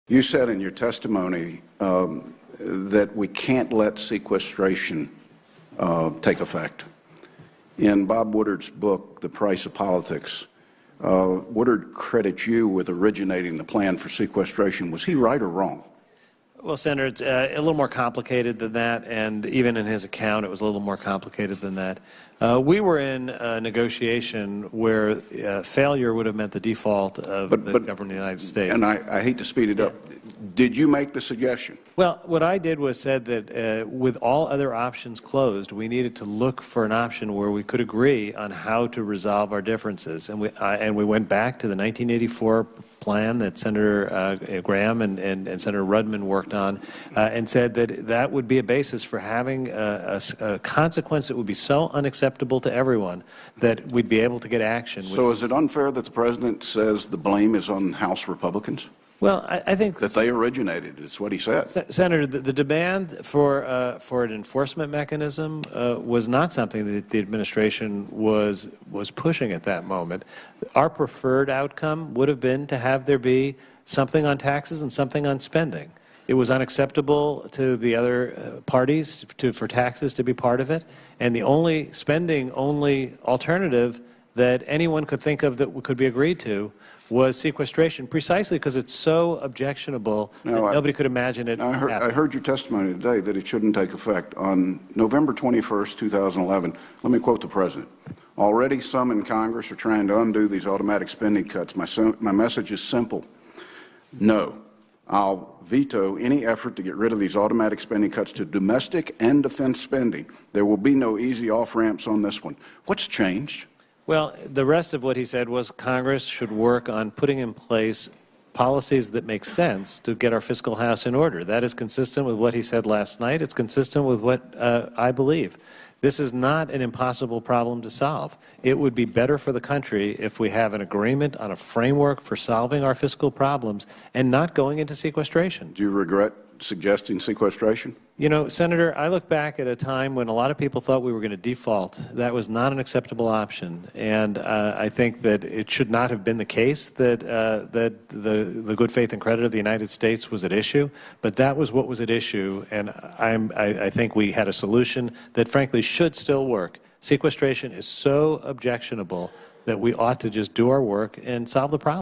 You said in your testimony that we can't let sequestration take effect. In Bob Woodard's book, The Price of Politics, Woodard credits you with originating the plan for sequestration. Was he right or wrong? Well, Senator, it's a little more complicated than that, and even in his account, it was a little more complicated than that. We were in a negotiation where failure would have meant the default of the government of the United States. And I hate to speed it up. Did you make the suggestion? Well, what I did was said that with all other options closed, we needed to look for an option where we could agree on how to resolve our differences. And we went back to the 1984 plan that Senator Graham and Senator Rudman worked on and said that that would be a basis for having a consequence that would be so unacceptable to everyone that we'd be able to get action. So is it unfair that the President says the blame is on House Republicans? Well, I think that they originated. It's what he said. Senator, the demand for an enforcement mechanism was not something that the administration was pushing at that moment. Our preferred outcome would have been to have there be something on taxes and something on spending. It was unacceptable to the other parties for taxes to be part of it, and the only spending-only alternative that anyone could think of that could be agreed to was sequestration, precisely because it's so objectionable that nobody could imagine it happening. I heard your testimony today that it shouldn't take effect. On November 21st, 2011, let me quote the President. Already some in Congress are trying to undo these automatic spending cuts. My message is simple. No. I'll veto any effort to get rid of these automatic spending cuts to domestic and defense spending. There will be no easy off-ramps on this one. What's changed? Well, the rest of what he said was Congress should work on putting in place policies that make sense to get our fiscal house in order. That is consistent with what he said last night. It's consistent with what I believe. This is not an impossible problem to solve. It would be better for the country if we have an agreement on a framework for solving our fiscal problems and not going into sequestration. Do you regret suggesting sequestration? You know, Senator, I look back at a time when a lot of people thought we were going to default. That was not an acceptable option, and I think that it should not have been the case that the good faith and credit of the United States was at issue, but that was what was at issue, and I think we had a solution that frankly should still work. Sequestration is so objectionable that we ought to just do our work and solve the problem.